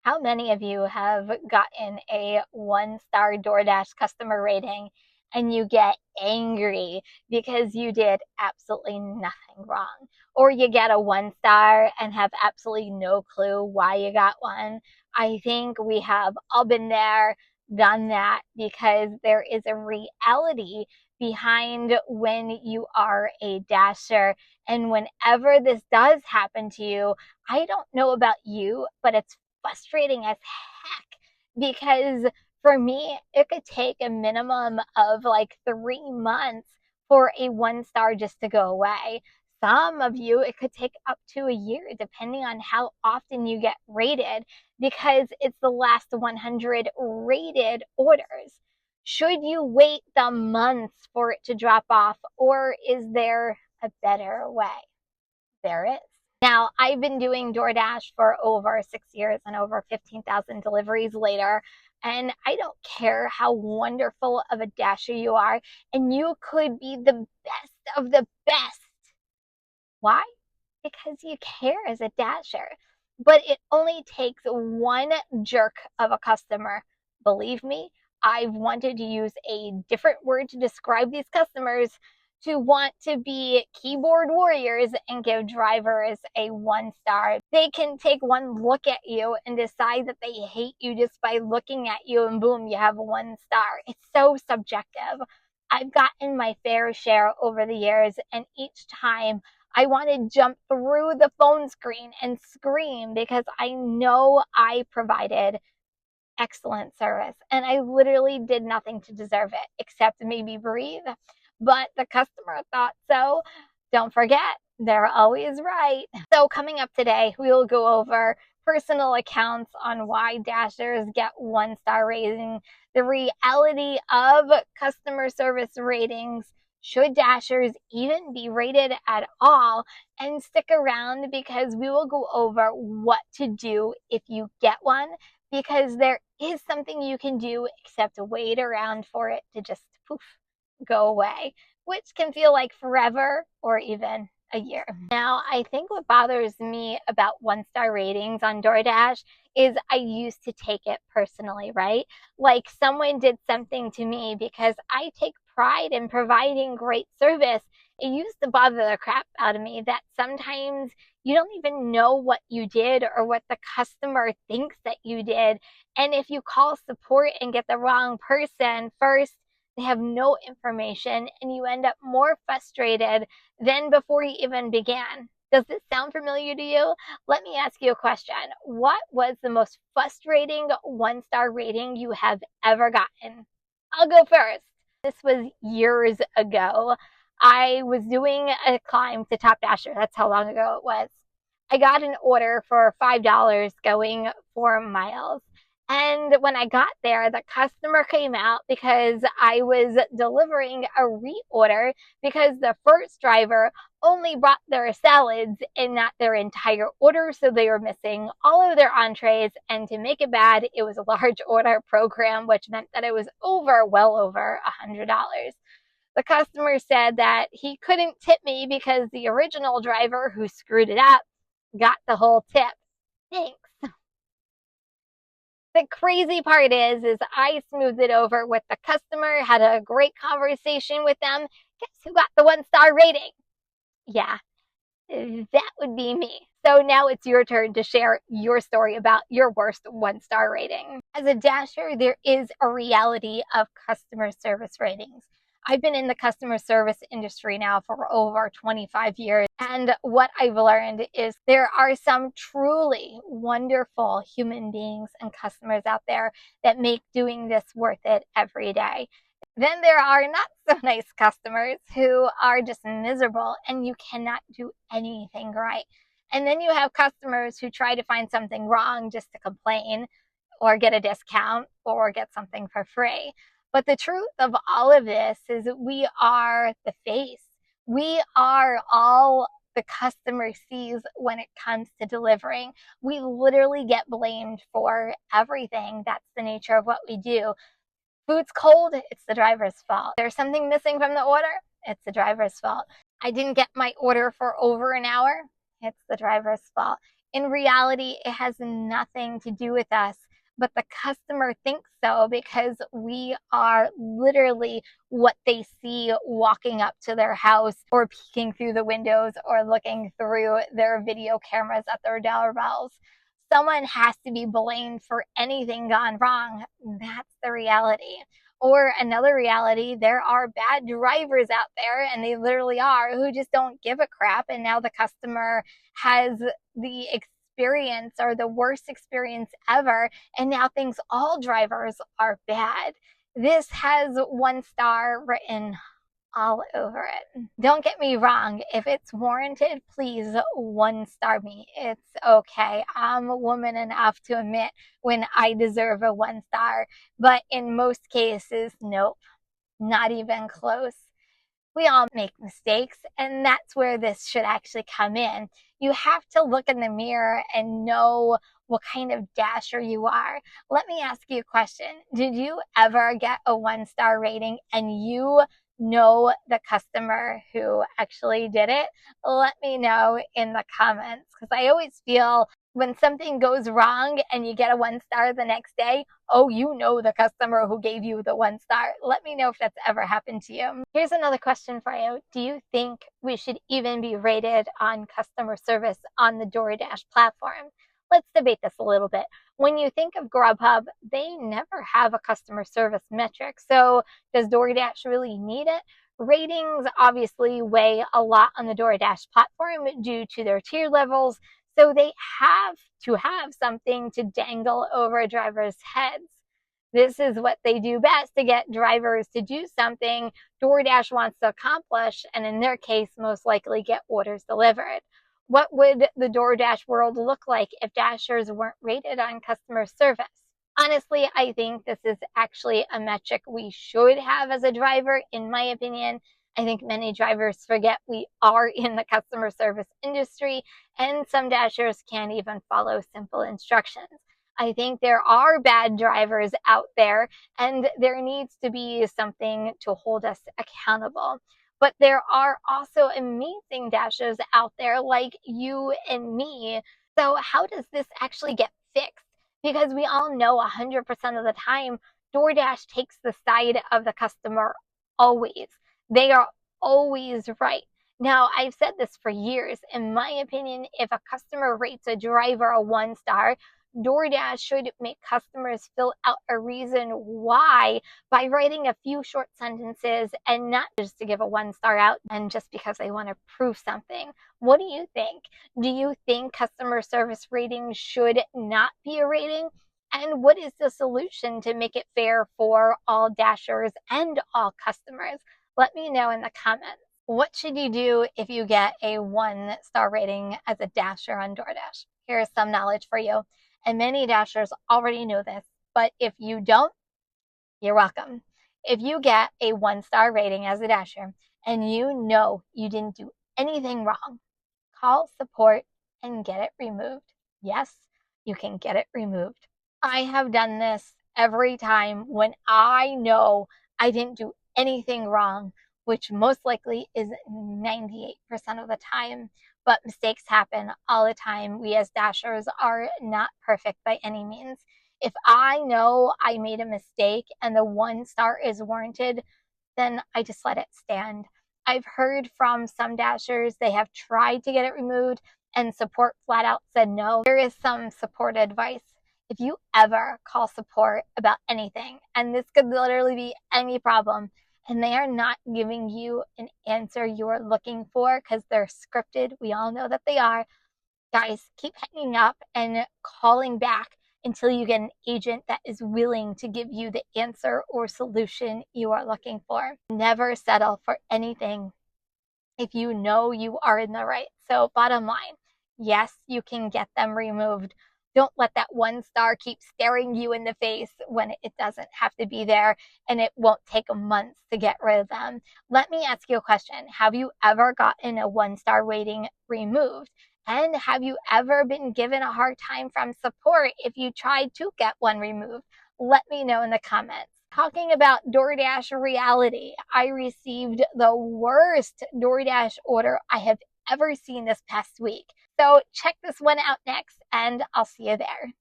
How many of you have gotten a one-star DoorDash customer rating and you get angry because you did absolutely nothing wrong? Or you get a one star and have absolutely no clue why you got one? I think we have all been there, done that, because there is a reality behind when you are a dasher. And whenever this does happen to you, I don't know about you, but it's frustrating as heck because for me, it could take a minimum of like 3 months for a one star just to go away. Some of you, it could take up to a year, depending on how often you get rated, because it's the last 100 rated orders. Should you wait the months for it to drop off, or is there a better way? There is. Now, I've been doing DoorDash for over 6 years and over 15,000 deliveries later. And I don't care how wonderful of a dasher you are, and you could be the best of the best. Why? Because you care as a dasher. But it only takes one jerk of a customer. Believe me, I've wanted to use a different word to describe these customers, to want to be keyboard warriors and give drivers a one star. They can take one look at you and decide that they hate you just by looking at you, and boom, you have a one star. It's so subjective. I've gotten my fair share over the years, and each time I want to jump through the phone screen and scream because I know I provided excellent service and I literally did nothing to deserve it except maybe breathe. But the customer thought so. Don't forget, they're always right. So coming up today, we will go over personal accounts on why dashers get one star rating, the reality of customer service ratings, should dashers even be rated at all, and stick around because we will go over what to do if you get one, because there is something you can do except wait around for it to just poof, go away, which can feel like forever or even a year. Now, I think what bothers me about one star ratings on DoorDash is I used to take it personally, right? Like someone did something to me because I take pride in providing great service. It used to bother the crap out of me that sometimes you don't even know what you did or what the customer thinks that you did. And if you call support and get the wrong person first, they have no information and you end up more frustrated than before you even began. Does this sound familiar to you? Let me ask you a question. What was the most frustrating one star rating you have ever gotten? I'll go first. This was years ago. I was doing a climb to Top Dasher. That's how long ago it was. I got an order for $5 going 4 miles. And when I got there, the customer came out because I was delivering a reorder because the first driver only brought their salads and not their entire order. So they were missing all of their entrees. And to make it bad, it was a large order program, which meant that it was well over $100. The customer said that he couldn't tip me because the original driver who screwed it up got the whole tip. Thanks. The crazy part is I smoothed it over with the customer, had a great conversation with them. Guess who got the one star rating? Yeah, that would be me. So now it's your turn to share your story about your worst one star rating. As a dasher, there is a reality of customer service ratings. I've been in the customer service industry now for over 25 years. And what I've learned is there are some truly wonderful human beings and customers out there that make doing this worth it every day. Then there are not so nice customers who are just miserable and you cannot do anything right. And then you have customers who try to find something wrong just to complain or get a discount or get something for free. But the truth of all of this is that we are the face. We are all the customer sees when it comes to delivering. We literally get blamed for everything. That's the nature of what we do. Food's cold, it's the driver's fault. There's something missing from the order, it's the driver's fault. I didn't get my order for over an hour, it's the driver's fault. In reality, it has nothing to do with us, but the customer thinks so because we are literally what they see walking up to their house or peeking through the windows or looking through their video cameras at their doorbells. Someone has to be blamed for anything gone wrong. That's the reality. Or another reality, there are bad drivers out there, and they literally are, who just don't give a crap. And now the customer has the experience or the worst experience ever. And now thinks all drivers are bad. This has 1 star written all over it. Don't get me wrong, if it's warranted, please 1 star me. It's okay. I'm a woman enough to admit when I deserve a 1 star, but in most cases, nope, not even close. We all make mistakes, and that's where this should actually come in. You have to look in the mirror and know what kind of dasher you are. Let me ask you a question. Did you ever get a 1 star rating and you know the customer who actually did it? Let me know in the comments, because I always feel when something goes wrong and you get a 1 star the next day, oh, you know the customer who gave you the 1 star. Let me know if that's ever happened to you. Here's another question for you. Do you think we should even be rated on customer service on the DoorDash platform? Let's debate this a little bit. When you think of Grubhub, they never have a customer service metric. So does DoorDash really need it? Ratings obviously weigh a lot on the DoorDash platform due to their tier levels. So they have to have something to dangle over drivers' heads. This is what they do best to get drivers to do something DoorDash wants to accomplish, and in their case, most likely get orders delivered. What would the DoorDash world look like if Dashers weren't rated on customer service? Honestly, I think this is actually a metric we should have as a driver, in my opinion. I think many drivers forget we are in the customer service industry, and some Dashers can't even follow simple instructions. I think there are bad drivers out there, and there needs to be something to hold us accountable. But there are also amazing Dashers out there like you and me. So how does this actually get fixed? Because we all know 100% of the time, DoorDash takes the side of the customer always. They are always right. Now, I've said this for years. In my opinion, if a customer rates a driver a 1 star, DoorDash should make customers fill out a reason why by writing a few short sentences, and not just to give a 1 star out and just because they want to prove something. What do you think? Do you think customer service ratings should not be a rating? And what is the solution to make it fair for all Dashers and all customers? Let me know in the comments. What should you do if you get a 1 star rating as a Dasher on DoorDash? Here's some knowledge for you. And many Dashers already know this, but if you don't, you're welcome. If you get a 1 star rating as a Dasher and you know you didn't do anything wrong, call support and get it removed. Yes, you can get it removed. I have done this every time when I know I didn't do anything wrong, which most likely is 98% of the time. But mistakes happen all the time. We as Dashers are not perfect by any means. If I know I made a mistake and the 1 star is warranted, then I just let it stand. I've heard from some Dashers they have tried to get it removed and support flat out said no. Here is some support advice. If you ever call support about anything, and this could literally be any problem, and they are not giving you an answer you're looking for because they're scripted, we all know that they are, guys, keep hanging up and calling back until you get an agent that is willing to give you the answer or solution you are looking for. Never settle for anything if you know you are in the right. So bottom line, yes, you can get them removed. Don't let that 1 star keep staring you in the face when it doesn't have to be there, and it won't take months to get rid of them. Let me ask you a question. Have you ever gotten a 1 star rating removed? And have you ever been given a hard time from support if you tried to get one removed? Let me know in the comments. Talking about DoorDash reality, I received the worst DoorDash order I have ever seen this past week. So check this one out next, and I'll see you there.